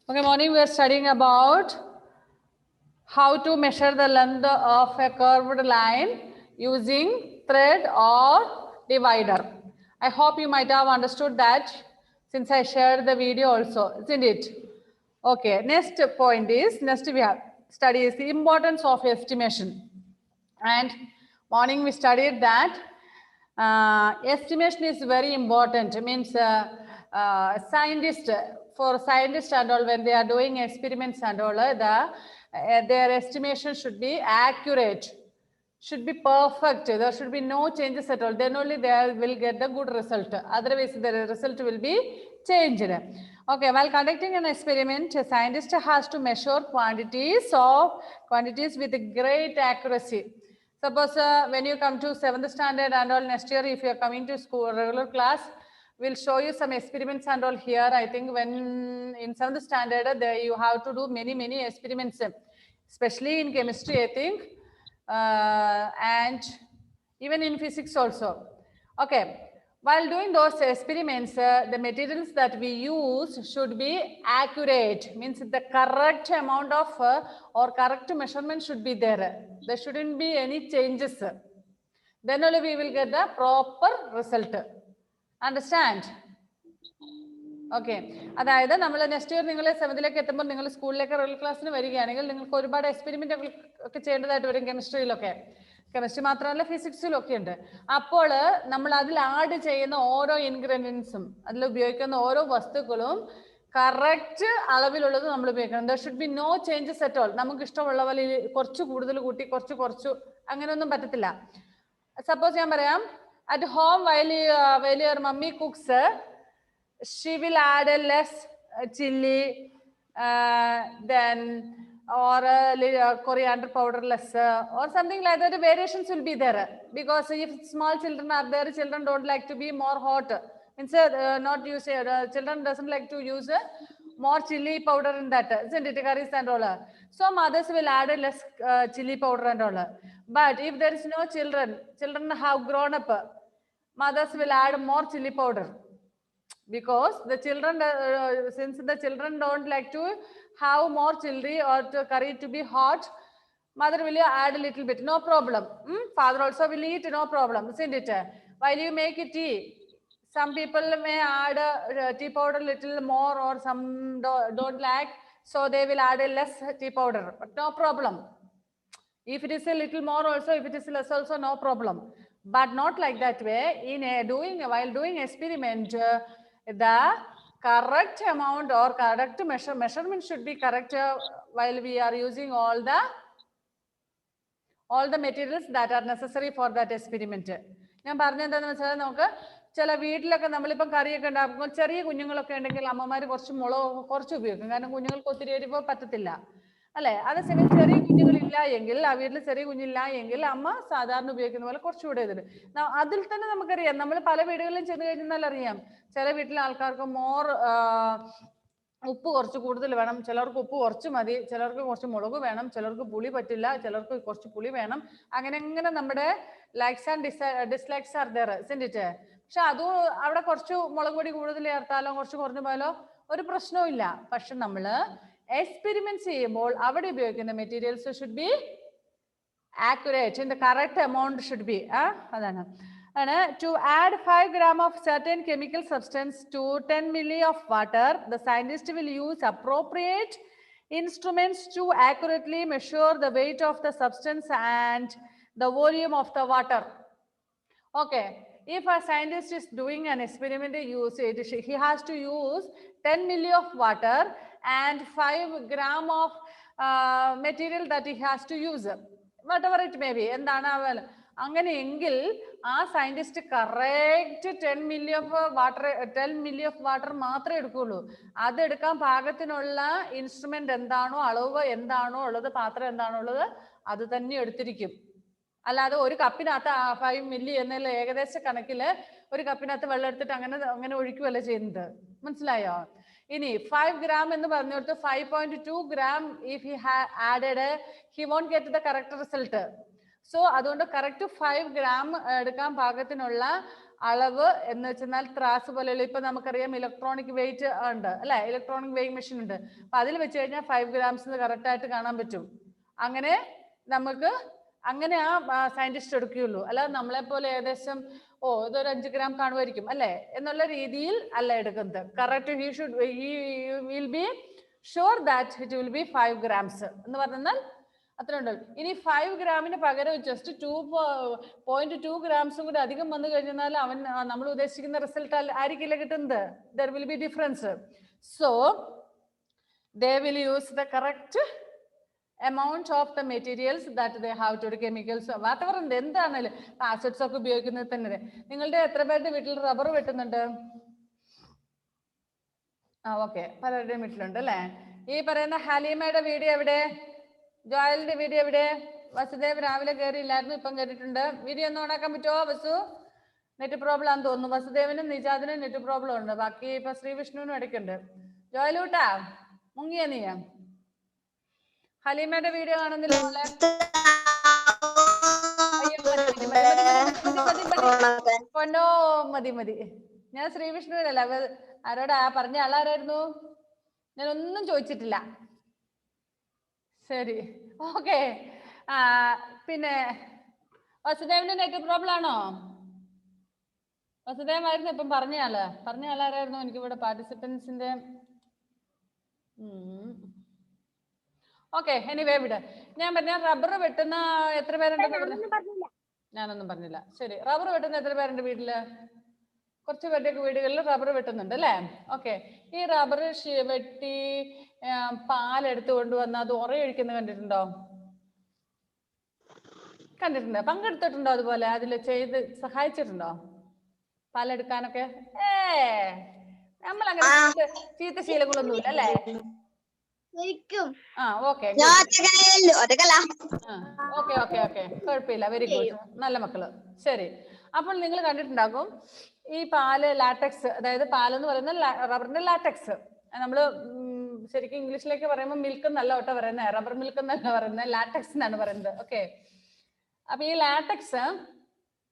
Okay, morning we are studying about how to measure the length of a curved line using thread or divider. I hope you might have understood that since I shared the video also, isn't it? Okay, next point is, next we have study is the importance of estimation. And morning we studied that estimation is very important. It means for scientists and all, when they are doing experiments and all, their estimation should be accurate, should be perfect. There should be no changes at all. Then only they will get the good result. Otherwise, the result will be changed. Okay, while conducting an experiment, a scientist has to measure quantities with great accuracy. Suppose when you come to 7th standard and all, next year if you are coming to school regular class, we'll show you some experiments and all here. I think when in 7th standard there you have to do many experiments, especially in chemistry, I think, and even in physics also. Okay. While doing those experiments, the materials that we use should be accurate, means the correct amount of or correct measurement should be there. There shouldn't be any changes. Then only we will get the proper result. Understand? Okay. അതായത് നമ്മൾ next year നിങ്ങൾ 7th എത്തുമ്പോൾ നിങ്ങൾ സ്കൂളിലേക്ക് regular ക്ലാസ്സിന് വരികയാണെങ്കിൽ നിങ്ങൾക്ക് ഒരുപാട് എക്സ്പെരിമെന്റ് ഒക്കെ ചെയ്യേണ്ടതായിട്ട് വരും കെമിസ്ട്രിയിലൊക്കെ. കെമിസ്ട്രി മാത്രമല്ല ഫിസിക്സിലും ഒക്കെ ഉണ്ട്. അപ്പോൾ നമ്മൾ അതിൽ ആഡ് ചെയ്യുന്ന ഓരോ ഇൻഗ്രീഡിയൻസും അതിൽ ഉപയോഗിക്കുന്ന ഓരോ വസ്തുക്കളും കറക്റ്റ് അളവിലുള്ളത് നമ്മൾ ഉപയോഗിക്കണം. There should be no changes at all. നമുക്ക് ഇഷ്ടമുള്ള പോലെ കുറച്ച് കൂടുതൽ കൂട്ടി കുറച്ചു അങ്ങനെയൊന്നും പറ്റത്തില്ല. സപ്പോസ് ഞാൻ പറയാം, at home while your mummy cooks, she will add a less chili then or coriander powder less or something like that. Variations will be there because if small children are there, children don't like to be more hot. Means not use children doesn't like to use more chili powder in that, isn't it, curries and all. So mothers will add a less chili powder and all. But if there is no children have grown up, mothers will add more chili powder. Because the children, since the children don't like to have more chili or to curry to be hot, mother will add a little bit, no problem. Father also will eat, no problem, isn't it? While you make tea, some people may add tea powder little more, or some don't like, so they will add a less tea powder, but no problem. If it is a little more also, if it is less also, no problem. But not like that way. While doing experiment, the correct amount or correct measurement should be correct while we are using all the materials that are necessary for that experiment. ഞാൻ പറഞ്ഞെന്താണെന്ന് വെച്ചാൽ, നമുക്ക് ചില വീട്ടിലൊക്കെ നമ്മളിപ്പം കറിയൊക്കെ ഉണ്ടാക്കുമ്പോൾ ചെറിയ കുഞ്ഞുങ്ങളൊക്കെ ഉണ്ടെങ്കിൽ അമ്മമാർ കുറച്ച് മുളക് കുറച്ച് ഉപയോഗിക്കും. കാരണം കുഞ്ഞുങ്ങൾക്ക് ഒത്തിരി എരിവ് പറ്റത്തില്ല അല്ലെ. അതേസമയം ചെറിയ കുഞ്ഞുങ്ങളില്ല എങ്കിൽ, ആ വീട്ടിൽ ചെറിയ കുഞ്ഞില്ല എങ്കിൽ അമ്മ സാധാരണ ഉപയോഗിക്കുന്ന പോലെ കുറച്ചുകൂടെ ഇതിൽ അതിൽ തന്നെ നമുക്കറിയാം. നമ്മൾ പല വീടുകളിലും ചെന്ന് കഴിഞ്ഞാൽ അറിയാം, ചില വീട്ടിലെ ആൾക്കാർക്ക് ഉപ്പ് കുറച്ച് കൂടുതൽ വേണം, ചിലർക്ക് ഉപ്പ് കുറച്ച് മതി, ചിലർക്ക് കുറച്ച് മുളക് വേണം, ചിലർക്ക് പുളി പറ്റില്ല, ചിലർക്ക് കുറച്ച് പുളി വേണം. അങ്ങനെ നമ്മുടെ likes and dislikes are there, isn't it? പക്ഷെ അതും അവിടെ കുറച്ച് മുളക് പൊടി കൂടുതൽ ചേർത്താലോ കുറച്ച് കുറഞ്ഞു പോയാലോ ഒരു പ്രശ്നവും ഇല്ല. പക്ഷെ നമ്മള് എക്സ്പെരിമെന്റ് ചെയ്യുമ്പോൾ അവിടെ ഉപയോഗിക്കുന്ന materials should be accurate, in the correct amount should be. അതാണ്. To add 5 grams of certain chemical substance to 10 milli of water, the scientist will use appropriate instruments to accurately measure the weight of the substance and the volume of the water. Okay. If a scientist is doing an experiment, he has to use 10 milli of water and 5 grams of material that he has to use, whatever it may be. എന്താണ് അങ്ങനെയെങ്കിൽ ആ scientist correct 10 milli of water മാത്രമേ എടുക്കുള്ളൂ. അതെടുക്കാൻ പാകത്തിനുള്ള instrument എന്താണോ, അളവ് എന്താണോ ഉള്ളത്, പാത്രം എന്താണോ ഉള്ളത്, അത് തന്നെ എടുത്തിരിക്കും. അല്ലാതെ ഒരു കപ്പിനകത്ത് 5 മില്ലി എന്നുള്ള ഏകദേശ കണക്കില് ഒരു കപ്പിനകത്ത് വെള്ളം എടുത്തിട്ട് അങ്ങനെ ഒഴിക്കുകയല്ല ചെയ്യുന്നത്. മനസ്സിലായോ? ഇനി 5 gram എന്ന് പറഞ്ഞുകൊടുത്ത് 5.2 gram if he added, he won't get the correct result. So അതുകൊണ്ട് കറക്റ്റ് 5 gram എടുക്കാൻ പാകത്തിനുള്ള അളവ് എന്ന് വെച്ചാൽ ത്രാസ് പോലെയുള്ള ഇപ്പൊ നമുക്കറിയാം ഇലക്ട്രോണിക് വെയിറ്റ് ഉണ്ട് അല്ലെ, ഇലക്ട്രോണിക് വെയിങ് മെഷീൻ ഉണ്ട്. അപ്പൊ അതിൽ വെച്ച് കഴിഞ്ഞാൽ 5 grams കറക്റ്റ് ആയിട്ട് കാണാൻ പറ്റും. അങ്ങനെ നമുക്ക് അങ്ങനെ ആ സയന്റിസ്റ്റ് എടുക്കുകയുള്ളൂ. അല്ലാതെ നമ്മളെ പോലെ ഏകദേശം ഇതൊരു 5 gram കാണുമായിരിക്കും അല്ലെ എന്നുള്ള രീതിയിൽ അല്ല എടുക്കുന്നത്. Correct he will be sure that it will be 5 grams എന്ന് പറഞ്ഞാൽ അത്ര ഉണ്ടല്ലോ. ഇനി 5 ഗ്രാമിന് പകരം ജസ്റ്റ് 2.2 grams കൂടി അധികം വന്നു കഴിഞ്ഞാൽ അവൻ നമ്മൾ ഉദ്ദേശിക്കുന്ന റിസൾട്ട് ആയിരിക്കില്ല കിട്ടുന്നത്. there will be difference. So they will use the correct amount of the materials that they have to, chemicals whatever എന്താണല്ലോ ആസിഡ്സ് ഒക്കെ ഉപയോഗിക്കുന്നത് തന്നെ. നിങ്ങളുടെ എത്ര പേരുടെ വീട്ടിൽ റബ്ബർ വെട്ടുന്നുണ്ട്? ഓക്കെ, പലരുടെയും വീട്ടിലുണ്ട് അല്ലേ. ഈ പറയുന്ന ഹലീമയുടെ വീഡിയോ എവിടെ? ജോയലിന്റെ വീഡിയോ എവിടെ? വസുദേവ് രാവിലെ കയറിയില്ലായിരുന്നു, ഇപ്പം കയറിയിട്ടുണ്ട്. വീഡിയോ ഒന്ന് ഓണാക്കാൻ പറ്റുമോ വസു? നെറ്റ് പ്രോബ്ലം ആണെന്ന് തോന്നുന്നു. വസുദേവിനും നിജാദിനും നെറ്റ് പ്രോബ്ലം ഉണ്ട്. ബാക്കി ഇപ്പൊ ശ്രീവിഷ്ണുവിനും ഇടയ്ക്കുണ്ട്. ജോയലൂട്ടാ മുങ്ങിയ നീ? ഹലീമയുടെ വീഡിയോ കാണുന്നില്ല മോളെ? പൊന്നോ മതി മതി. ഞാൻ ശ്രീവിഷ്ണുവിനല്ല, ആരോടാ പറഞ്ഞ ആളാരായിരുന്നു? ഞാൻ ഒന്നും ചോദിച്ചിട്ടില്ല. ശരി, ഓക്കെ. പിന്നെ വസുദേവിന്റെ നെറ്റ് പ്രോബ്ലം ആണോ? വസുദേവായിരുന്നു ഇപ്പം പറഞ്ഞ ആളാരായിരുന്നു? എനിക്കിവിടെ പാർട്ടിസിപ്പൻസിന്റെ ഓക്കെ. എനിവേ വിട്. ഞാൻ പറഞ്ഞ റബ്ബർ വെട്ടുന്ന എത്ര പേരുണ്ട്? ഞാനൊന്നും പറഞ്ഞില്ല. ശരി, റബ്ബർ വെട്ടുന്ന എത്ര പേരുണ്ട് വീട്ടില്? കുറച്ച് പേരുടെയൊക്കെ വീടുകളിൽ റബ്ബർ വെട്ടുന്നുണ്ട് അല്ലേ? ഓക്കെ. ഈ റബ്ബർ വെട്ടി പാലെടുത്ത് കൊണ്ടുവന്ന് അത് ഉറയൊഴിക്കുന്നത് കണ്ടിട്ടുണ്ടോ? കണ്ടിട്ടുണ്ടോ? പങ്കെടുത്തിട്ടുണ്ടോ? അതുപോലെ അതിൽ ചെയ്ത് സഹായിച്ചിട്ടുണ്ടോ പാലെടുക്കാനൊക്കെ? നമ്മൾ അങ്ങനെ ചീത്ത ശീലങ്ങളൊന്നുമില്ല അല്ലേ? ഓക്കെ കുഴപ്പമില്ല. വെരി ഗുഡ്, നല്ല മക്കള്. ശരി, അപ്പോൾ നിങ്ങൾ കണ്ടിട്ടുണ്ടാകും ഈ പാല് ലാറ്റക്സ്, അതായത് പാലെന്ന് പറയുന്നത് റബ്ബറിന്റെ ലാറ്റക്സ്. നമ്മള് ശരിക്കും ഇംഗ്ലീഷിലേക്ക് പറയുമ്പോൾ മിൽക്ക് എന്നല്ല കേട്ടോ പറയുന്നത്, റബ്ബർ മിൽക്ക് എന്നല്ല പറയുന്നത്, ലാറ്റക്സ് എന്നാണ് പറയുന്നത്. ഓക്കെ. അപ്പൊ ഈ ലാറ്റക്സ്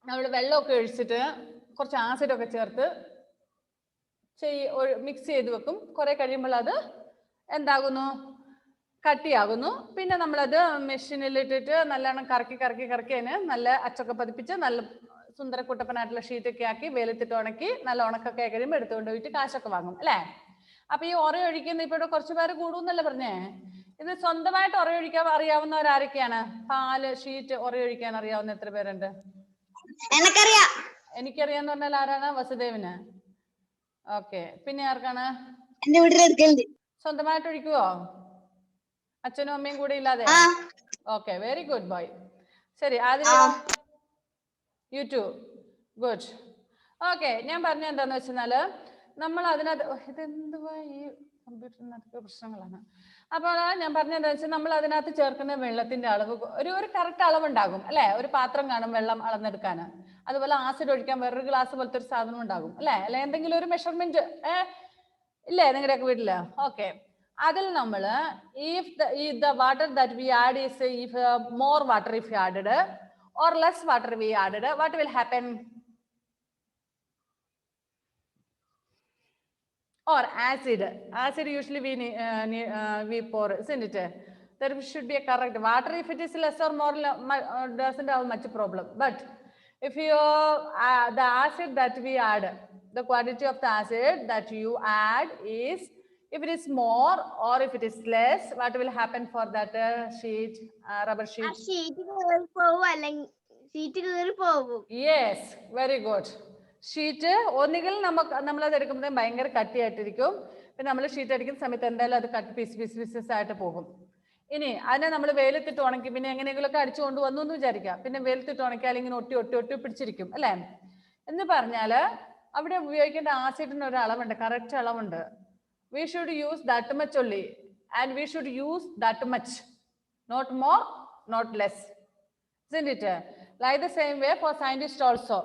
നമ്മൾ വെള്ളമൊക്കെ ഒഴിച്ചിട്ട് കുറച്ച് ആസിഡൊക്കെ ചേർത്ത് മിക്സ് ചെയ്ത് വെക്കും. കുറെ കഴിയുമ്പോൾ അത് എന്താകുന്നു? കട്ടിയാകുന്നു. പിന്നെ നമ്മളത് മെഷീനിൽ ഇട്ടിട്ട് നല്ലോണം കറക്കി കറക്കി കറക്കി അതിന് നല്ല അച്ചൊക്കെ പതിപ്പിച്ച് നല്ല സുന്ദര കുട്ടപ്പനായിട്ടുള്ള ഷീറ്റൊക്കെ ആക്കി വെയിലത്തിട്ട് ഉണക്കി നല്ല ഉണക്കൊക്കെ കഴിയുമ്പോൾ എടുത്തുകൊണ്ട് പോയിട്ട് കാശൊക്കെ വാങ്ങും അല്ലേ? അപ്പൊ ഈ ഉറയൊഴിക്കുന്ന ഇപ്പൊ കുറച്ചു പേര് കൂടുന്നല്ലേ പറഞ്ഞേ? ഇത് സ്വന്തമായിട്ട് ഉറയൊഴിക്കാൻ അറിയാവുന്നവരാരൊക്കെയാണ്? പാല് ഷീറ്റ് ഉറയൊഴിക്കാൻ അറിയാവുന്ന എത്ര പേരുണ്ട്? എനിക്കറിയാന്ന് പറഞ്ഞാൽ ആരാണ്? വസുദേവിന്. ഓക്കെ. പിന്നെ ആർക്കാണ്? സ്വന്തമായിട്ട് ഒഴിക്കുവോ? അച്ഛനും അമ്മയും കൂടെ ഇല്ലാതെ? Okay, very good boy. ശരി, ആദ്യം യൂട്യൂബ് ഗുഡ്. ഓക്കെ. ഞാൻ പറഞ്ഞ എന്താന്ന് വെച്ചാല് നമ്മൾ അതിനകത്ത് ഇതെന്തുവാ ഈ കമ്പ്യൂട്ടറിനകത്ത് പ്രശ്നങ്ങളാണ്. അപ്പോൾ ഞാൻ പറഞ്ഞ എന്താ വെച്ചാൽ നമ്മൾ അതിനകത്ത് ചേർക്കുന്ന വെള്ളത്തിന്റെ അളവ് ഒരു കറക്റ്റ് അളവുണ്ടാകും അല്ലെ? ഒരു പാത്രം കാണും വെള്ളം അളന്നെടുക്കാൻ. അതുപോലെ ആസിഡ് ഒഴിക്കാൻ വേറൊരു ഗ്ലാസ് പോലത്തെ ഒരു സാധനം ഉണ്ടാകും അല്ലെ? അല്ലെ എന്തെങ്കിലും ഒരു മെഷർമെന്റ് ഇല്ലേ നിങ്ങളുടെയൊക്കെ വീട്ടില്? ഓക്കെ. അതിൽ നമ്മൾ if the water that we add is if more water if we added or less water we added, what will happen? Or acid usually we pour, isn't it? There should be a correct water. If it is less or more doesn't have much problem. But if you the acid that we add, the quantity of the acid that you add is, if it is more or if it is less, what will happen for that sheet, rubber sheet? Yes, very good. Sheet ഒന്നുകിൽ നമ്മളത് എടുക്കുമ്പോൾ ഭയങ്കര കട്ടിയായിട്ടിരിക്കും. പിന്നെ നമ്മൾ sheet അടിക്കുന്ന സമയത്ത് എന്തായാലും അത് കട്ട് പീസസ് ആയിട്ട് പോകും. ഇനി അതിനെ നമ്മൾ വെയിലത്തിട്ട് ഉണക്കി പിന്നെ എങ്ങനെയെങ്കിലുമൊക്കെ അടിച്ചു കൊണ്ടുവന്നു എന്ന് വിചാരിക്കാം. പിന്നെ വെയിലത്തിട്ട് ഉണക്കിയാൽ ഇങ്ങനെ ഒട്ടി പിടിച്ചിരിക്കും അല്ലേ? എന്ന് പറഞ്ഞാല് അവിടെ ഉപയോഗിക്കേണ്ട ആസിഡിന് ഒരു അളവുണ്ട്, correct അളവുണ്ട്. We should use that much only, and we should use that much, not more, not less, isn't it? Like the same way for scientists also.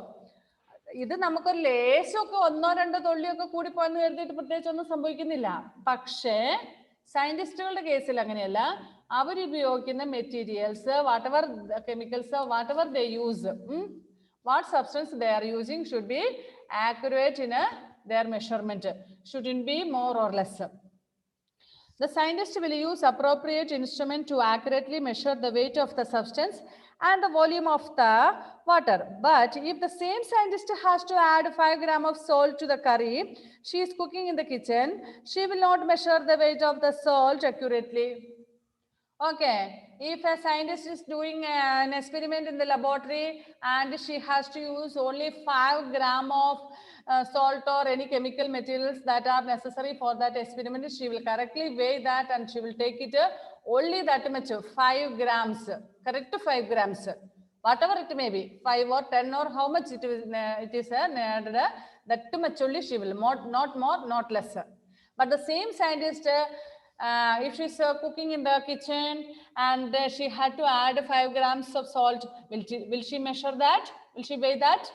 ഇത് നമുക്കൊരു ലേശമൊക്കെ 1-2 തുള്ളിയൊക്കെ കൂടിപ്പോയെന്ന് കരുതിയിട്ട് പ്രത്യേകിച്ചൊന്നും സംഭവിക്കുന്നില്ല. പക്ഷേ സയന്റിസ്റ്റുകളുടെ കേസിൽ അങ്ങനെയല്ല. അവർ ഉപയോഗിക്കുന്ന materials, what ever chemicals, what ever they use, What substance they are using should be accurate in their measurement. Shouldn't be more or less. The scientist will use appropriate instrument to accurately measure the weight of the substance and the volume of the water. But if the same scientist has to add 5 grams of salt to the curry she is cooking in the kitchen, she will not measure the weight of the salt accurately. Okay, if a scientist is doing an experiment in the laboratory and she has to use only 5 grams of salt or any chemical materials that are necessary for that experiment, she will correctly weigh that and she will take it only that much, 5 grams, correct 5 grams, whatever it may be, 5 or 10 or how much it is that much only she will, not more, not less. But the same scientist, if she's cooking in the kitchen and she had to add 5 grams of salt, will she measure that? Will she weigh that?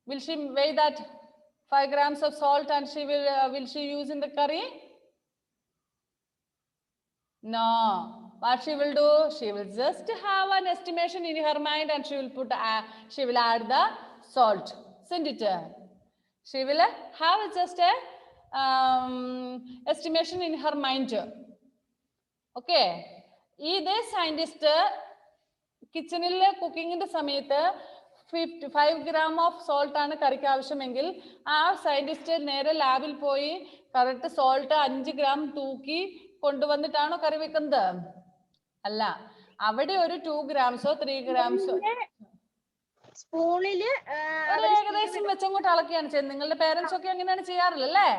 Will she weigh that 5 grams of salt and she will she use in the curry? No. What she will do? She will just have an estimation in her mind and she will put she will add the salt, isn't it? She will have just a estimation in her mind. Okay. ഇതേ scientist കിച്ചണിൽ കുക്കിങ്ങിന്റെ സമയത്ത് 5 gram of salt ആണ് കറിക്ക് ആവശ്യമെങ്കിൽ ആ scientist നേരെ ലാബിൽ പോയി കറക്റ്റ് സോൾട്ട് 5 gram തൂക്കി കൊണ്ടുവന്നിട്ടാണോ കറി വെക്കുന്നത്? അല്ല, അവിടെ ഒരു 2 grams 3 grams സ്പൂണില് ഏകദേശം വെച്ചങ്ങോട്ട് അളക്കുകയാണ് ചെയ്യുന്നത്. നിങ്ങളുടെ പേരൻസ് ഒക്കെ അങ്ങനെയാണ് ചെയ്യാറില്ലല്ലേ?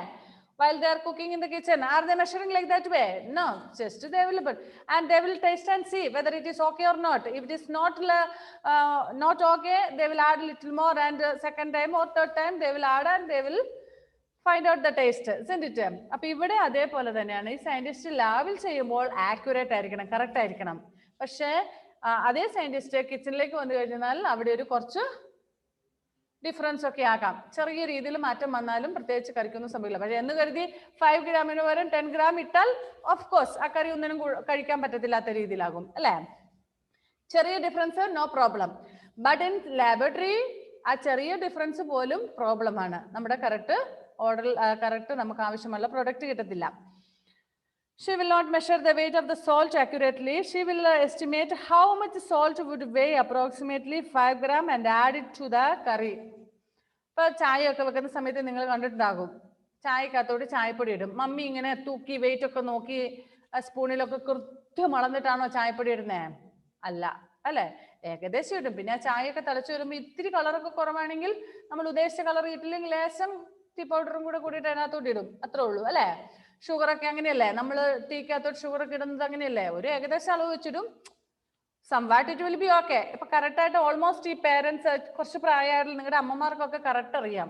While they are cooking in the kitchen, are they measuring like that way? No, just they will put and they will taste and see whether it is okay or not. If it is not okay, they will add little more and second time or third time they will add and they will find out the taste, isn't it? അപ്പോൾ ഇവിടെ അതേപോലെ തന്നെയാണ് ഈ scientist ലാബിൽ ചെയ്യുമ്പോൾ accurate ആയിരിക്കണം, correct ആയിരിക്കണം. പക്ഷേ അതേ സയന്റിസ്റ്റ് കിച്ചണിലേക്ക് വന്നു കഴിഞ്ഞാൽ അവിടെ ഒരു കുറച്ച് ഡിഫറൻസ് ഒക്കെ ആകാം, ചെറിയ രീതിയിൽ മാറ്റം വന്നാലും പ്രത്യേകിച്ച് കറിക്കൊന്നും സംഭവിക്കില്ല. പക്ഷെ എന്ന് കരുതി 5 ഗ്രാമിന് പകരം 10 gram ഇട്ടാൽ ഓഫ് കോഴ്സ് ആ കറി ഒന്നിനും കഴിക്കാൻ പറ്റത്തില്ലാത്ത രീതിയിലാകും അല്ലേ? ചെറിയ difference no problem. But in laboratory ആ ചെറിയ ഡിഫറൻസ് പോലും പ്രോബ്ലം ആണ്. നമ്മുടെ കറക്റ്റ് ഓർഡറിൽ കറക്റ്റ് നമുക്ക് ആവശ്യമുള്ള പ്രൊഡക്റ്റ് കിട്ടത്തില്ല. She will not measure the weight of the salt accurately. She will estimate how much salt would weigh approximately 5 grams and add it to the curry. ഇപ്പോൾ ചായയൊക്കെ വെക്കുന്ന സമയത്ത് നിങ്ങൾ കണ്ടിട്ടുണ്ടാകും, ചായക്കകത്തോട്ട് ചായപ്പൊടി ഇടും. മമ്മി ഇങ്ങനെ തൂക്കി വെയിറ്റ് ഒക്കെ നോക്കി സ്പൂണിലൊക്കെ കൃത്യം അളന്നിട്ടാണോ ചായപ്പൊടി ഇടുന്നേ? അല്ല, അല്ലേ? ഏകദേശം ഇടും. പിന്നെ ആ ചായയൊക്കെ തിളച്ചു വരുമ്പോൾ ഇത്തിരി കളറൊക്കെ കുറവാണെങ്കിൽ നമ്മൾ ഉദ്ദേശിച്ച കളർ ഇട്ടില്ലെങ്കിൽ ലേശം ടീ പൗഡറും കൂടെ കൂടിയിട്ട് അതിനകത്തോട്ട് ഇടും, അത്രേ ഉള്ളൂ അല്ലേ? ഷുഗറൊക്കെ അങ്ങനെയല്ലേ, നമ്മൾ ടീക്കകത്തോട്ട് ഷുഗറൊക്കെ ഇടുന്നത് അങ്ങനെയല്ലേ? ഒരു ഏകദേശം അളവ് വെച്ചിടും. Somewhat it will be okay. ഇപ്പൊ കറക്റ്റ് ആയിട്ട് ഓൾമോസ്റ്റ് ഈ പേരൻസ് കുറച്ച് പ്രായമായിട്ടുള്ള നിങ്ങളുടെ അമ്മമാർക്കൊക്കെ കറക്റ്റ് അറിയാം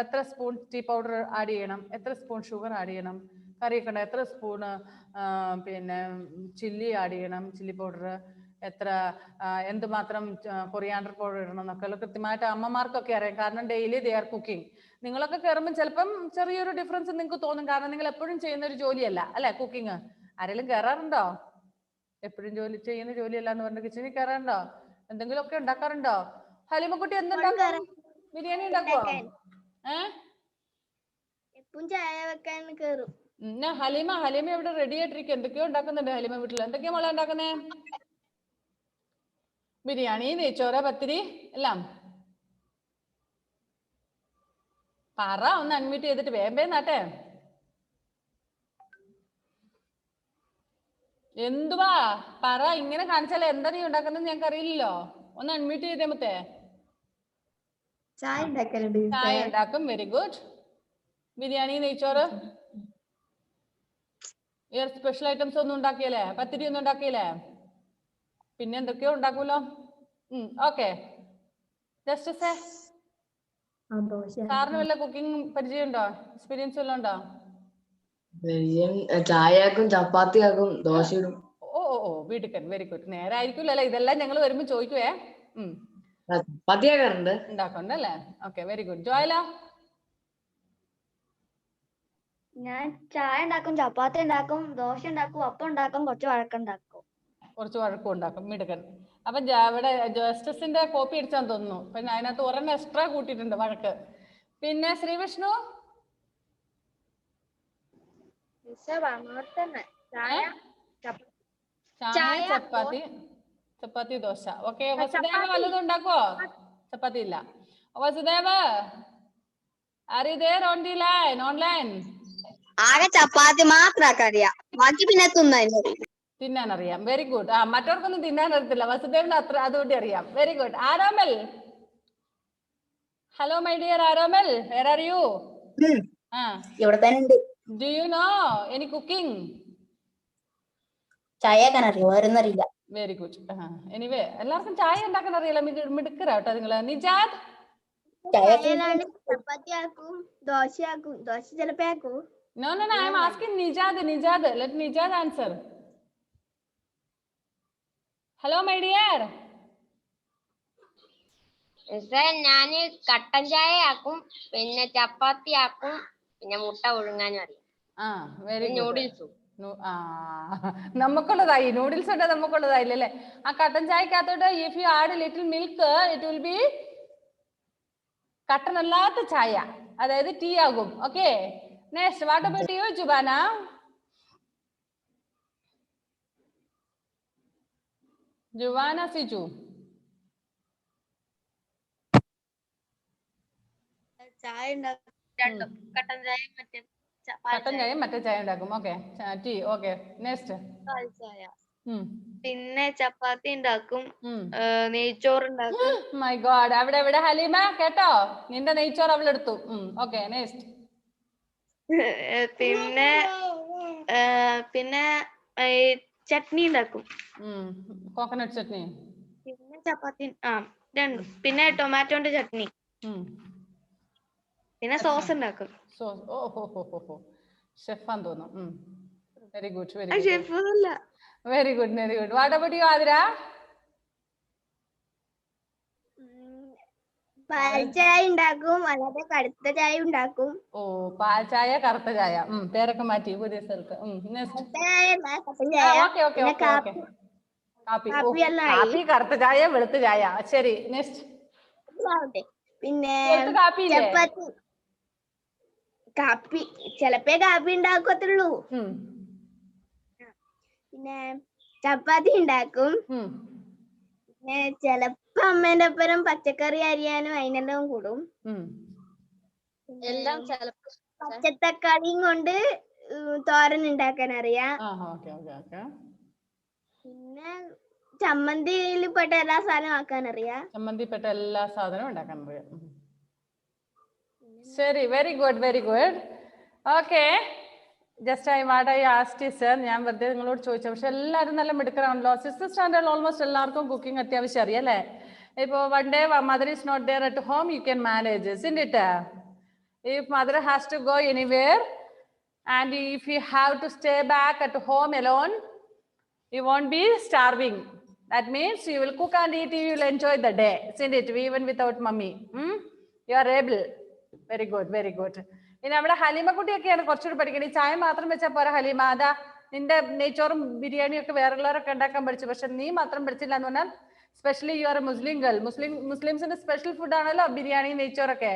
എത്ര സ്പൂൺ ടീ പൗഡർ ആഡ് ചെയ്യണം, എത്ര സ്പൂൺ ഷുഗർ ആഡ് ചെയ്യണം, കറിയൊക്കെ ഉണ്ട് എത്ര സ്പൂണ് പിന്നെ ചില്ലി ആഡ് ചെയ്യണം, ചില്ലി പൗഡർ എത്ര, എന്തുമാത്രം കൊറിയാണ്ടർ പൗഡർ ഇടണം എന്നൊക്കെ കൃത്യമായിട്ട് അമ്മമാർക്കൊക്കെ അറിയാം. കാരണം ഡെയിലി ദേ ആർ കുക്കിംഗ്. നിങ്ങളൊക്കെ കയറുമ്പോൾ ചിലപ്പം ചെറിയൊരു ഡിഫറൻസ് നിങ്ങൾക്ക് തോന്നും, കാരണം നിങ്ങൾ എപ്പോഴും ചെയ്യുന്ന ഒരു ജോലിയല്ല അല്ലെ കുക്കിംഗ്. ആരെങ്കിലും കയറാറുണ്ടോ? എപ്പോഴും ചെയ്യുന്ന ജോലിയല്ല എന്ന് പറഞ്ഞ കിച്ചണിൽ കയറാറുണ്ടോ? എന്തെങ്കിലുമൊക്കെ ഉണ്ടാക്കാറുണ്ടോ? ഹലിമക്കുട്ടി എന്തുണ്ടാക്കും? ബിരിയാണി ഉണ്ടാക്കുവോ? ഹലിമ ഇവിടെ റെഡി ആയിട്ടിരിക്കും. എന്തൊക്കെയോ ഉണ്ടാക്കുന്നുണ്ട് ഹലിമ വീട്ടിൽ. എന്തൊക്കെയാ മോളെ ഉണ്ടാക്കുന്നേ? ബിരിയാണി, നെയ്ച്ചോറ്, പത്തിരി എല്ലാം. പറ, ഒന്ന് അൺമ്യൂട്ട് ചെയ്തിട്ട് വേമ്പേ നാട്ടെ. എന്തുവാ പറ, ഇങ്ങനെ കാണിച്ചാലേ എന്താ നീ ഉണ്ടാക്കുന്നത് ഞങ്ങൾക്ക് അറിയില്ലല്ലോ. ഒന്ന് അൺമ്യൂട്ട് ചെയ്തേ മുത്തേ. ചായ ഉണ്ടാക്കും. Very good. ബിരിയാണി, നെയ്ച്ചോറ്, വേറെ സ്പെഷ്യൽ ഐറ്റംസ് ഒന്നും ഉണ്ടാക്കിയല്ലേ? പത്തിരി ഒന്നും ഉണ്ടാക്കിയല്ലേ? പിന്നെ എന്തൊക്കെയോ ഉണ്ടാക്കൂലോ. ഓക്കെ, ജസ്റ്റ് സേ സാറിന് വല്ല കുക്കിംഗ് പരിചയമുണ്ടോ? എക്സ്പീരിയൻസ് വല്ലതും ഉണ്ടോ? ചായയാക്കും, ചപ്പാത്തിയാക്കും, ദോശ ഇടും. ഓ വീട്ടിൽ വെരി ഗുഡ്. നേരെ ആയിരിക്കില്ലല്ലേ? ഇതെല്ലാം ഞങ്ങൾ വരുമ്പോ ചോദിക്കുവേ. ചപ്പാത്തിയാക്കാറുണ്ട്, ഉണ്ടാക്കണ്ടല്ലേ? Okay, very good. ജോയല? ഞാൻ ചായ ഉണ്ടാക്കും, ചപ്പാത്തി ഉണ്ടാക്കും, ദോശ ഉണ്ടാക്കും, അപ്പം ഉണ്ടാക്കും, കുറച്ച് വഴക്കുണ്ടാക്കും. കുറച്ച് വഴക്കും ഉണ്ടാക്കും. മിടുക്കൻ. അപ്പൊ ഇവിടെ ജസ്റ്റിസിന്റെ കോപ്പി അടിച്ചാൻ തോന്നുന്നു. പിന്നെ അതിനകത്ത് ഒരെണ്ണം എക്സ്ട്രാ കൂട്ടിയിട്ടുണ്ട് വഴക്ക്. പിന്നെ ശ്രീവിഷ്ണു ചായ ചപ്പാത്തി ചപ്പാത്തി ദോശ. ഓക്കെ, വസുദേവ വല്ലതും ഉണ്ടാക്കുവോ? ചപ്പാത്തി ഇല്ല. Vasudeva are you there on the line online? ആകെ ചപ്പാത്തി മാത്രം അറിയാം, ബാക്കി പിന്നെ തിന്നാൻ അറിയാം. Very good. ആ മറ്റവർക്കൊന്നും തിന്നാൻ അറിയത്തില്ല, വസുദേവന് അത്ര അതുകൊണ്ട് അറിയാം. Very good. Aromal, hello my dear Aromal, where are you? ഇവിടെ തന്നെ ഉണ്ട്. Do you know any cooking? ചായ അറിയാം, വേറൊന്നും അറിയില്ല. Very good. എനിവേ എല്ലാവർക്കും ചായ ഉണ്ടാക്കാൻ അറിയില്ല. മിടുക്കരാട്ടോ നിങ്ങള്. നിജാദ് ചപ്പാത്തി ആക്കും, ദോശ ആക്കും, ദോശ ചിലപ്പോ ആക്കും. No, I am asking Nijad. Let Nijad answer. Hello, my dear. ഞാന് കട്ടൻ ചായ ആക്കും, പിന്നെ ചപ്പാത്തി ആക്കും, പിന്നെ മുട്ട ഒഴുങ്ങാനും അറിയാം. Very good. നൂഡിൽസും. നമുക്കുള്ളതായി നൂഡിൽസ് ഉണ്ട്, നമുക്കുള്ളതായില്ലേ? ആ കട്ടൻ ചായക്കകത്തോട്ട് if you add little milk it will be കട്ടൻ അല്ലാത്ത ചായ, അതായത് ടീ ആകും. Okay, next what about you Jubana? Jubana Siju ചായ ഉണ്ടാക്കും, കട്ടൻ ചായ മറ്റേ ചായ ഉണ്ടാക്കും. Okay, tea. ഓക്കെ, നെക്സ്റ്റ് ചായ. പിന്നെ ചപ്പാത്തി ഉണ്ടാക്കും, നെയ്ച്ചോറ് ഉണ്ടാക്കും. മൈ ഗോഡ്, അവിടെ ഹലീമ കേട്ടോ, നിന്റെ നെയ്ച്ചോറ് അവളെടുത്തു. Okay, next. പിന്നെ ചട്നി ഉണ്ടാക്കും, കോക്കനട്ട് ചട്നി. പിന്നെ ചപ്പാത്തി പിന്നെ ടൊമാറ്റോന്റെ ചട്നി, പിന്നെ സോസ് ഉണ്ടാക്കും. സോസ്. ഓഹോ, ഷെഫാന്ന് തോന്നുന്നു. Very good, very good. What about U Athira? പാൽ ചായ ഉണ്ടാക്കും, അല്ലാതെ കടുത്ത ചായ ഉണ്ടാക്കും. ഓ, പാൽ ചായ, കറുത്ത ചായ. പേരൊക്കെ മാറ്റി പുതിയ സ്ഥലത്ത്. കാപ്പി, കറുത്ത ചായ, വെളുത്ത ചായ. ശരി, നെക്സ്റ്റ്. പിന്നെ ചപ്പാത്തി, കാപ്പി ചിലപ്പോ കാപ്പി ഉണ്ടാക്കത്തുള്ളൂ. പിന്നെ ചപ്പാത്തി ഉണ്ടാക്കും. പിന്നെ ചിലപ്പോ അമ്മേന്റെ ഒപ്പരം പച്ചക്കറി അരിയാനും അതിനെല്ലാം കൂടും. എല്ലാം പച്ചത്തക്കാളിയും കൊണ്ട് തോരൻ ഉണ്ടാക്കാൻ അറിയാം. പിന്നെ ചമ്മന്തിയിൽപ്പെട്ട എല്ലാ സാധനവും ആക്കാൻ അറിയാം. ചമ്മന്തിപ്പെട്ട എല്ലാ സാധനവും ഉണ്ടാക്കാൻ അറിയാം. ശരി, very good. Okay, just what I asked is, ഞാൻ വെറുതെ നിങ്ങളോട് ചോദിച്ചു. പക്ഷെ എല്ലാവരും നല്ല മിടുക്കരാണല്ലോ. 6th സ്റ്റാൻഡേർഡ് ഓൾമോസ്റ്റ് എല്ലാവർക്കും കുക്കിംഗ് അത്യാവശ്യം അറിയാം അല്ലേ? ഇപ്പൊ one day mother is not there at home, you can manage, isn't it? If mother has to go anywhere and if you have to stay back at home alone, you won't be starving. That means you will cook and eat, you will enjoy the day, isn't it? Even without mummy. You are able. Very good. ഇനി നമ്മുടെ ഹലീമ കുട്ടിയൊക്കെയാണ് കുറച്ചുകൂടി പഠിക്കണം. ഈ ചായ മാത്രം വെച്ചാൽ പോരാ ഹലീമ. അതാ നിന്റെ നെയ്ച്ചോറും ബിരിയാണിയും ഒക്കെ വേറുള്ളവരൊക്കെ ഉണ്ടാക്കാൻ പഠിച്ചു, പക്ഷെ നീ മാത്രം പഠിച്ചില്ല എന്ന് പറഞ്ഞാൽ specially you are a Muslim girl. മുസ്ലിംസിന്റെ സ്പെഷ്യൽ ഫുഡ് ആണല്ലോ ബിരിയാണി, നെയ്ച്ചോറൊക്കെ,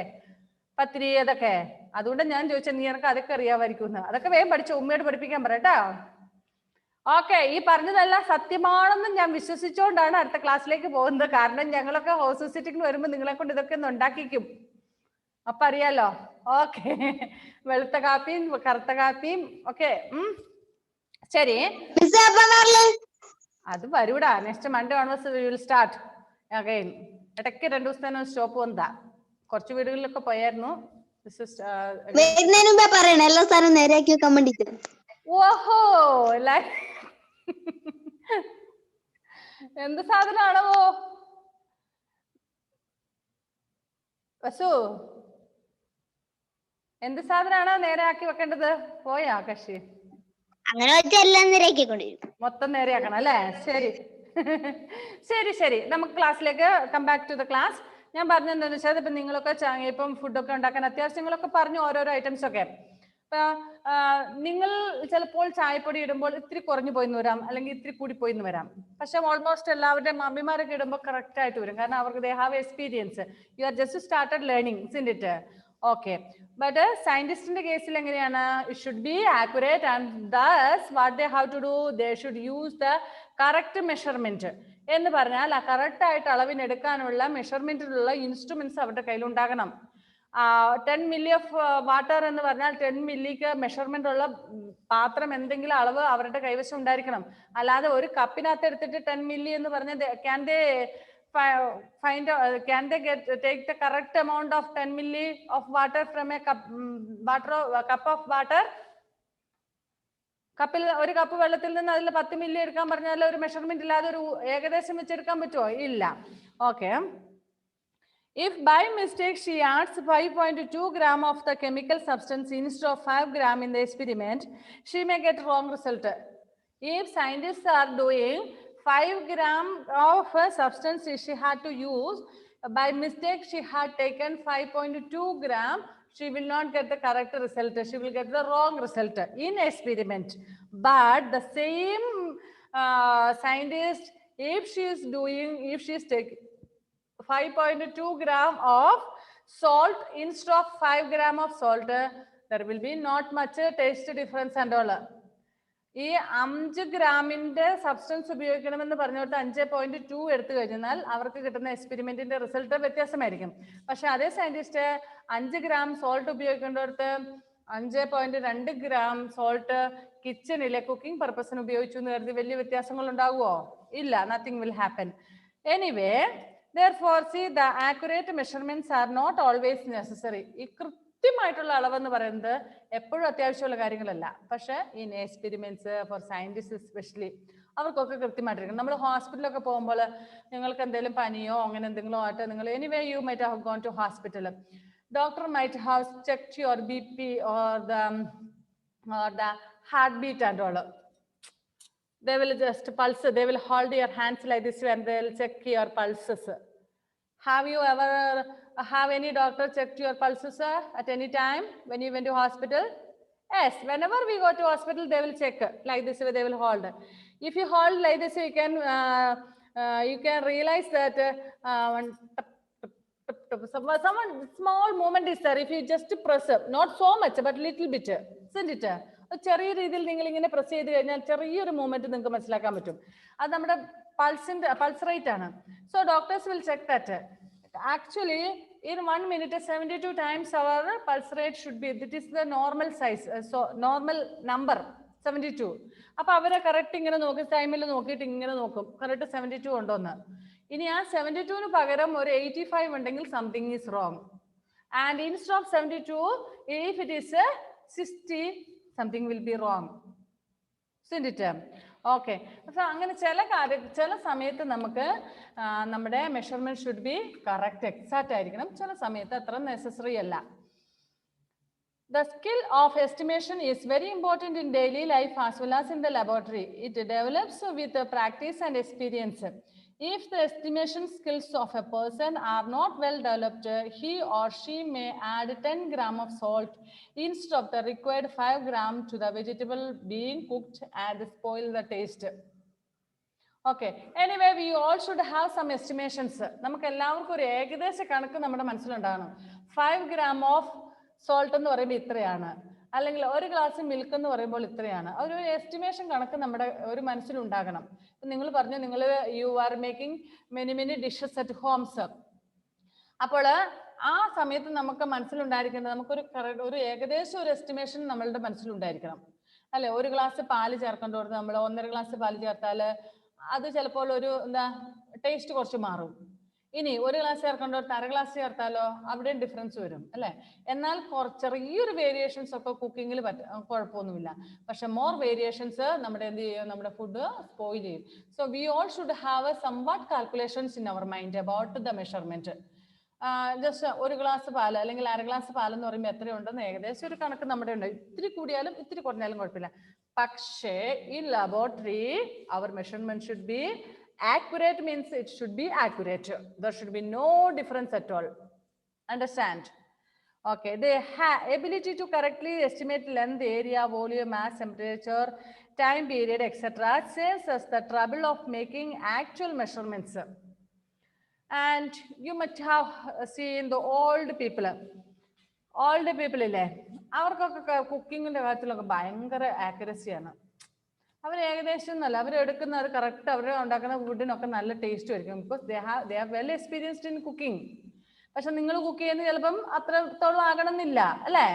പത്തിരി, അതൊക്കെ. അതുകൊണ്ട് ഞാൻ ചോദിച്ചത് നീ എനിക്ക് അതൊക്കെ അറിയാമായിരിക്കും. അതൊക്കെ വേഗം പഠിച്ചു, ഉമ്മയോട് പഠിപ്പിക്കാൻ പറയട്ടോ. ഓക്കെ, ഈ പറഞ്ഞതെല്ലാം സത്യമാണെന്ന് ഞാൻ വിശ്വസിച്ചുകൊണ്ടാണ് അടുത്ത ക്ലാസ്സിലേക്ക് പോകുന്നത്. കാരണം ഞങ്ങളൊക്കെ ഹൗസ് വിസിറ്റിംഗ് വരുമ്പോൾ നിങ്ങളെ കൊണ്ട് ഇതൊക്കെ ഒന്ന് ഉണ്ടാക്കിക്കും. അപ്പൊ അറിയാലോ. ഓക്കെ, വെളുത്ത കാപ്പിയും കറുത്ത കാപ്പിയും ഒക്കെ. ശരി, അത് വരൂടാ. Next Monday onwards we will start again. ഇടയ്ക്ക് 2 ദിവസത്തേനും സ്റ്റോപ്പ് വന്നതാ. കുറച്ച് വീടുകളിലൊക്കെ പോയായിരുന്നു. ഓഹോ, എന്ത് സാധനാണോ വസു? എന്ത് സാധനമാണോ നേരെ ആക്കി വെക്കേണ്ടത്? പോയാ കക്ഷി? അങ്ങനെ എല്ലാം നേരെയാക്കിക്കൊണ്ടിരിക്കും. മൊത്തം നേരെയാക്കണം അല്ലേ? ശരി. നമുക്ക് ക്ലാസ്സിലേക്ക് come back to the class. ഞാൻ പറഞ്ഞെന്താന്ന് വെച്ചാൽ ഇപ്പൊ നിങ്ങളൊക്കെ ഇപ്പം ഫുഡൊക്കെ ഉണ്ടാക്കാൻ അത്യാവശ്യങ്ങളൊക്കെ പറഞ്ഞു, ഓരോരോ ഐറ്റംസ് ഒക്കെ. നിങ്ങൾ ചിലപ്പോൾ ചായപ്പൊടി ഇടുമ്പോൾ ഇത്തിരി കുറഞ്ഞു പോയിന്ന് വരാം, അല്ലെങ്കിൽ ഇത്തിരി കൂടി പോയിന്ന് വരാം. പക്ഷെ ഓൾമോസ്റ്റ് എല്ലാവരുടെയും മമ്മിമാരൊക്കെ ഇടുമ്പോൾ കറക്റ്റ് ആയിട്ട് വരും. കാരണം അവർക്ക് they have experience. You are just started learning, isn't it? Okay. But സയന്റിസ്റ്റിന്റെ കേസിൽ എങ്ങനെയാണ്? It should be accurate and thus what they have to do, they should use the correct measurement. എന്ന് പറഞ്ഞാൽ ആ കറക്റ്റ് ആയിട്ട് അളവിനെടുക്കാനുള്ള മെഷർമെന്റിലുള്ള ഇൻസ്ട്രുമെന്റ്സ് അവരുടെ കയ്യിൽ ഉണ്ടാകണം. 10 milli of water എന്ന് പറഞ്ഞാൽ 10 മില്ലിക്ക് മെഷർമെന്റ് ഉള്ള പാത്രം എന്തെങ്കിലും അളവ് അവരുടെ കൈവശം ഉണ്ടായിരിക്കണം. അല്ലാതെ ഒരു കപ്പിനകത്ത് എടുത്തിട്ട് 10 മില്ലി എന്ന് പറഞ്ഞാൽ can they take the correct amount of 10 milli of water from a cup of water? കപ്പിൽ ഒരു കപ്പ് വെള്ളത്തിൽ നിന്ന് അതിൽ 10 മില്ലി എടുക്കാൻ പറഞ്ഞാൽ ഒരു മെഷർമെന്റ് ഇല്ലാതെ ഒരു ഏകദേശം വെച്ചെടുക്കാൻ പറ്റുമോ? ഇല്ല. Okay. If by mistake she adds 5.2 gram of the chemical substance instead of 5 gram in the experiment, she may get wrong result. If scientists are doing 5 gram of a substance she had to use, by mistake she had taken 5.2 gram, she will not get the correct result. She will get the wrong result in experiment. But the same scientist, if she is taking 5.2 gram of salt instead of 5 gram of salt, there will be not much taste difference and all. ഈ 5 ഗ്രാമിന്റെ substance ഉപയോഗിക്കണമെന്ന് പറഞ്ഞിട്ട് 5.2 എടുത്തു കഴിഞ്ഞാൽ അവർക്ക് കിട്ടുന്ന എക്സ്പെരിമെന്റിന്റെ result വ്യത്യാസമായിരിക്കും. പക്ഷെ അതേ സയന്റിസ്റ്റ് 5 ഗ്രാം സോൾട്ട് ഉപയോഗിക്കേണ്ടടുത്ത് 5.2 ഗ്രാം സോൾട്ട് കിച്ചണിലെ കുക്കിംഗ് പർപ്പസിന് ഉപയോഗിച്ചു എന്ന് കരുതി വലിയ വ്യത്യാസങ്ങൾ ഉണ്ടാകുമോ? ഇല്ല. Nothing will happen. Anyway, therefore see the accurate measurements are not always necessary. ഈ കൃത്യമായിട്ടുള്ള അളവെന്ന് പറയുന്നത് എപ്പോഴും അത്യാവശ്യമുള്ള കാര്യങ്ങളല്ല. പക്ഷെ in experiments for scientist especially അവർക്കൊക്കെ കൃത്യമായിട്ടിരിക്കും. നമ്മൾ ഹോസ്പിറ്റലൊക്കെ പോകുമ്പോൾ നിങ്ങൾക്ക് എന്തെങ്കിലും പനിയോ അങ്ങനെ എന്തെങ്കിലും ആയിട്ട് നിങ്ങൾ anyway you might have gone to hospital, doctor might have checked your BP or the heartbeat and all. They will just pulse, they will hold your hands like this and they will check your pulses. Have you ever have any doctor checked your pulses at any time when you went to hospital? Yes, whenever we go to hospital they will check like this way, they will hold. If you hold like this, you can realize that some small movement is there. If you just press, not so much but little bit, isn't it? ചെറിയ രീതിയിൽ നിങ്ങൾ ഇങ്ങനെ press ചെയ്ത് കഴിഞ്ഞാൽ ചെറിയൊരു movement നിങ്ങൾക്ക് മനസ്സിലാക്കാൻ പറ്റും. അത് നമ്മുടെ പൾസ് റേറ്റ് ആണ്. So doctors will check that. Actually in 1 minute 72 times our pulse rate should be, that is the normal size, so normal number 72. അപ്പൊ അവരെ കറക്റ്റ് ഇങ്ങനെ നോക്കി ടൈമിൽ നോക്കിയിട്ട് ഇങ്ങനെ നോക്കും കറക്റ്റ് 72 ഉണ്ടോന്ന്. ഇനി ആ 72ന് പകരം ഒരു 85 ഉണ്ടെങ്കിൽ something is wrong. And instead of 72 if it is 60, something will be wrong. Isn't it? Okay. So അങ്ങനെ ചില സമയത്ത് നമുക്ക് നമ്മുടെ measurement should be correct, exact ആയിരിക്കണം. ചില സമയത്ത് അത്ര നെസസറി അല്ല. The skill of estimation is very important in daily life as well as in the laboratory. It develops with practice and experience. If the estimation skills of a person are not well developed, he or she may add 10 gram of salt instead of the required 5 gram to the vegetable being cooked and spoil the taste. Okay. Anyway, we all should have some estimations. നമുക്ക് എല്ലാവർക്കും ഒരു ഏകദേശ കണക്ക് നമ്മുടെ മനസ്സിലുണ്ടാകണം. 5 gram of salt എന്ന് പറയുമ്പോൾ ഇത്രയാണ്, അല്ലെങ്കിൽ ഒരു ഗ്ലാസ് മിൽക്ക് എന്ന് പറയുമ്പോൾ ഇത്രയാണ്. ഒരു എസ്റ്റിമേഷൻ കണക്ക് നമ്മുടെ ഒരു മനസ്സിലുണ്ടാകണം. നിങ്ങൾ പറഞ്ഞു നിങ്ങൾ you are making many dishes at homes. അപ്പോൾ ആ സമയത്ത് നമുക്ക് മനസ്സിലുണ്ടായിരിക്കേണ്ടത് നമുക്കൊരു ഏകദേശം ഒരു എസ്റ്റിമേഷൻ നമ്മളുടെ മനസ്സിലുണ്ടായിരിക്കണം അല്ലെ. ഒരു ഗ്ലാസ് പാല് ചേർക്കേണ്ടത് നമ്മൾ 1.5 ഗ്ലാസ് പാല് ചേർത്താൽ അത് ചിലപ്പോൾ ഒരു ടേസ്റ്റ് കുറച്ച് മാറും. ഇനി ഒരു ഗ്ലാസ് ചേർക്കേണ്ടത് 1/2 ഗ്ലാസ് ചേർത്താലോ അവിടെയും ഡിഫറൻസ് വരും അല്ലെ. എന്നാൽ ചെറിയൊരു വേരിയേഷൻസ് ഒക്കെ കുക്കിങ്ങിൽ കുഴപ്പമൊന്നുമില്ല. പക്ഷെ മോർ വേരിയേഷൻസ് നമ്മുടെ എന്ത് ചെയ്യും, നമ്മുടെ ഫുഡ് സ്പോയിൽ ചെയ്യും. So we all should have somewhat calculations in our mind about the measurement. Just ഒരു ഗ്ലാസ് പാല് അല്ലെങ്കിൽ 1/2 ഗ്ലാസ് പാലെന്ന് പറയുമ്പോൾ എത്രയുണ്ടെന്ന് ഏകദേശം ഒരു കണക്ക് നമ്മുടെ ഉണ്ട്. ഇത്തിരി കൂടിയാലും ഇത്തിരി കുറഞ്ഞാലും കുഴപ്പമില്ല. പക്ഷേ in laboratory our measurement should be accurate, means it should be accurate. There should be no difference at all. Understand? Okay, they have ability to correctly estimate length, area, volume, mass, temperature, time period, etc. saves us the trouble of making actual measurements. And you must have seen the old people. Old people ഇല്ലേ, അവർക്കൊക്കെ കുക്കിങ്ങിന്റെ കാര്യത്തിലൊക്കെ ഭയങ്കര ആക്യുറസിയാണ്. അവർ ഏകദേശം നല്ല അവരെടുക്കുന്ന അത് correct അവർ ഉണ്ടാക്കുന്ന ഫുഡിനൊക്കെ നല്ല taste ആയിരിക്കും. Because they are well experienced in cooking. പക്ഷെ നിങ്ങൾ കുക്ക് ചെയ്യുന്നത് ചിലപ്പം അത്രത്തോളം ആകണമെന്നില്ല അല്ലേ.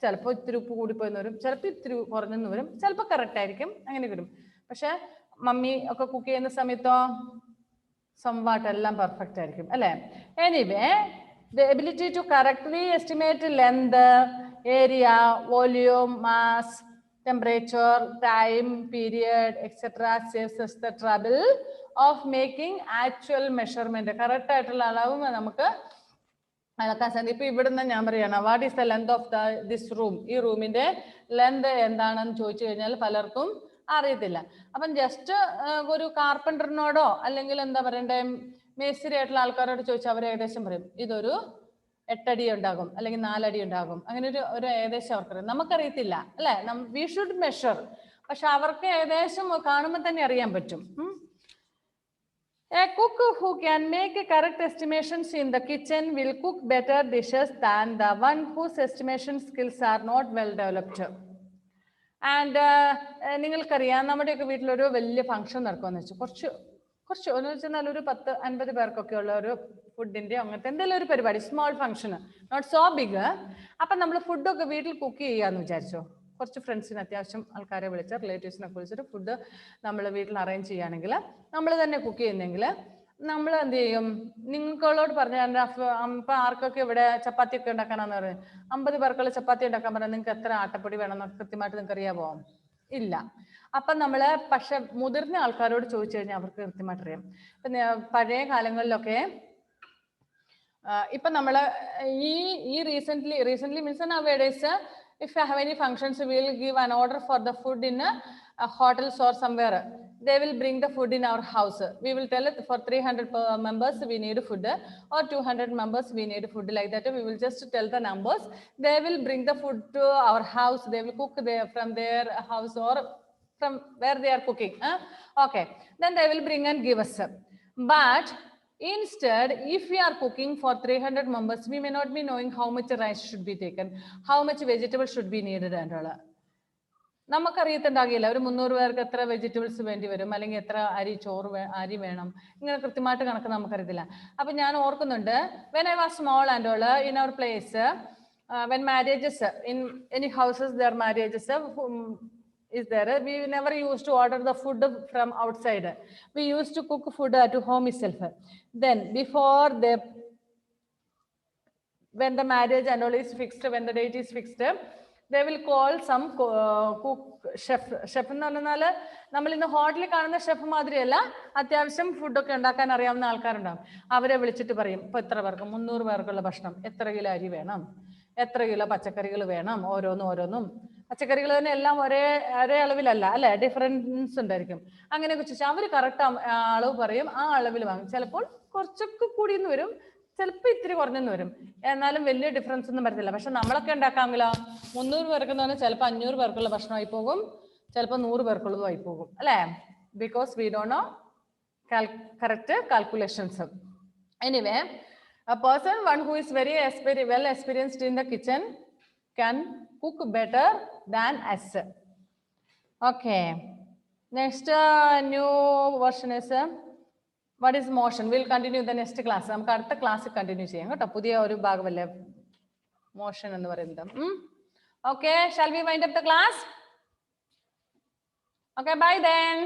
ചിലപ്പോൾ ഇത്തിരി ഉപ്പ് കൂടിപ്പോയെന്ന് വരും, ചിലപ്പോൾ ഇത്തിരി കുറഞ്ഞെന്ന് വരും, ചിലപ്പോൾ കറക്റ്റ് ആയിരിക്കും, അങ്ങനെ വരും. പക്ഷെ മമ്മി ഒക്കെ കുക്ക് ചെയ്യുന്ന സമയത്തോ സംവാട്ട് എല്ലാം പെർഫെക്റ്റ് ആയിരിക്കും അല്ലേ. Anyway, the ability to correctly estimate length, area, volume, mass, temperature, time, period, etc. saves us the trouble of making actual measurement. Correct ആയിട്ടുള്ള അളവ് നമുക്ക് അളക്കാൻ സാധിക്കും. ഇപ്പൊ ഇവിടുന്ന് ഞാൻ പറയണം, what is the length of this room, ഈ റൂമിന്റെ ലെങ്ത് എന്താണെന്ന് ചോദിച്ചു കഴിഞ്ഞാൽ പലർക്കും അറിയത്തില്ല. അപ്പം ജസ്റ്റ് ഒരു കാർപ്പൻറ്ററിനോടോ അല്ലെങ്കിൽ എന്താ പറയണ്ടേ മേസ്തിരി ആയിട്ടുള്ള ആൾക്കാരോട് ചോദിച്ചാൽ അവർ ഏകദേശം പറയും ഇതൊരു 8 അടി ഉണ്ടാകും അല്ലെങ്കിൽ 4 അടി ഉണ്ടാകും. അങ്ങനെ ഒരു ഏകദേശം അവർക്കറിയാം. നമുക്കറിയത്തില്ല അല്ലെ. We should measure. പക്ഷെ അവർക്ക് ഏകദേശം കാണുമ്പോൾ തന്നെ അറിയാൻ പറ്റും. A cook who can make correct estimations in the kitchen will cook better dishes than the one whose estimation skills are not well developed. And നിങ്ങൾക്കറിയാം, നമ്മുടെയൊക്കെ വീട്ടിലൊരു വലിയ ഫംഗ്ഷൻ നടക്കുമെന്ന് വെച്ചു, കുറച്ച് എന്ന് വെച്ചാൽ ഒരു 10-50 പേർക്കൊക്കെ ഉള്ള ഒരു ഫുഡിന്റെ അങ്ങനത്തെ എന്തെങ്കിലും ഒരു പരിപാടി, small function, not so big. അപ്പം നമ്മൾ ഫുഡൊക്കെ വീട്ടിൽ കുക്ക് ചെയ്യാന്ന് വിചാരിച്ചോ. കുറച്ച് ഫ്രണ്ട്സിന് അത്യാവശ്യം ആൾക്കാരെ വിളിച്ച് റിലേറ്റീവ്സിനൊക്കെ വിളിച്ചിട്ട് ഫുഡ് നമ്മൾ വീട്ടിൽ അറേഞ്ച് ചെയ്യുകയാണെങ്കിൽ, നമ്മൾ തന്നെ കുക്ക് ചെയ്യുന്നെങ്കിൽ നമ്മൾ എന്ത് ചെയ്യും, നിങ്ങളോട് പറഞ്ഞാൽ ഇപ്പം ആർക്കൊക്കെ ഇവിടെ ചപ്പാത്തി ഒക്കെ ഉണ്ടാക്കാനാന്ന് പറയുന്നത്, 50 പേർക്കുള്ള ചപ്പാത്തി ഉണ്ടാക്കാൻ പറഞ്ഞാൽ നിങ്ങൾക്ക് എത്ര ആട്ടപ്പൊടി വേണമെന്ന് കൃത്യമായിട്ട് നിങ്ങൾക്ക് അറിയാമോ? ഇല്ല. അപ്പം നമ്മൾ പക്ഷെ മുതിർന്ന ആൾക്കാരോട് ചോദിച്ചു കഴിഞ്ഞാൽ അവർക്ക് കൃത്യമായിട്ട് അറിയാം. ഇപ്പം പഴയ കാലങ്ങളിലൊക്കെ ഇപ്പം നമ്മൾ ഈ recent means nowadays if you have any functions, we will give an order for the food in a hotels or somewhere. They will bring the food in our house. We will tell it for 300 members we need food, or 200 members we need food, like that. We will just tell the numbers. They will bring the food to our house. They will cook there from their house or from where they are cooking. Okay, then they will bring and give us. But instead, if we are cooking for 300 members, we may not be knowing how much rice should be taken, how much vegetables should be needed and all. നമുക്കറിയത്തുണ്ടാകില്ല ഒരു 300 പേർക്ക് എത്ര vegetables വേണ്ടി വരും, അല്ലെങ്കിൽ എത്ര അരി വേണം, ഇങ്ങനെ കൃത്യമായിട്ട് കണക്ക് നമുക്കറിയത്തില്ല. അപ്പൊ ഞാൻ ഓർക്കുന്നുണ്ട്, when I was small and all, in our place, when marriages, in any houses there marriages is there, we never used to order the food from outside. We used to cook food at home itself. Then before when the marriage and all is fixed, when the date is fixed, they will call some cook chef എന്ന് പറഞ്ഞാൽ നമ്മൾ ഇന്ന് ഹോട്ടലിൽ കാണുന്ന chef മാതിരിയല്ല, അത്യാവശ്യം ഫുഡൊക്കെ ഉണ്ടാക്കാൻ അറിയാവുന്ന ആൾക്കാരുണ്ടാവും. അവരെ വിളിച്ചിട്ട് പറയും, ഇപ്പൊ എത്ര പേർക്ക്, 300 പേർക്കുള്ള ഭക്ഷണം, എത്ര കിലോ അരി വേണം, എത്ര കിലോ പച്ചക്കറികൾ വേണം, ഓരോന്നും പച്ചക്കറികൾ തന്നെ എല്ലാം ഒരേ അളവിലല്ല അല്ലെ, ഡിഫറൻസ് ഉണ്ടായിരിക്കും. അങ്ങനെയൊക്കെ ചോദിച്ചാൽ അവർ കറക്റ്റ് അളവ് പറയും, ആ അളവിൽ വാങ്ങും. ചിലപ്പോൾ കുറച്ചൊക്കെ കൂടിയെന്ന് വരും, ചിലപ്പോൾ ഇത്തിരി കുറഞ്ഞെന്ന് വരും, എന്നാലും വലിയ ഡിഫറൻസ് ഒന്നും വരത്തില്ല. പക്ഷെ നമ്മളൊക്കെ ഉണ്ടാക്കാമെങ്കിലോ 300 പേർക്കെന്ന് പറഞ്ഞാൽ ചിലപ്പോൾ 500 പേർക്കുള്ള ഭക്ഷണമായി പോകും, ചിലപ്പോൾ 100 പേർക്കുള്ളതുമായി പോകും അല്ലേ. Because we don't know correct calculations. Anyway, a person one who is very well experienced in the kitchen can cook better than us. Okay, next new version is what is motion. We'll continue the next class. നമുക്ക് അടുത്ത class continue ചെയ്യാം കേട്ടോ. പുതിയ ഒരു ഭാഗമല്ലേ motion എന്ന് പറയുന്നത്. Okay, shall we wind up the class? Okay, bye then.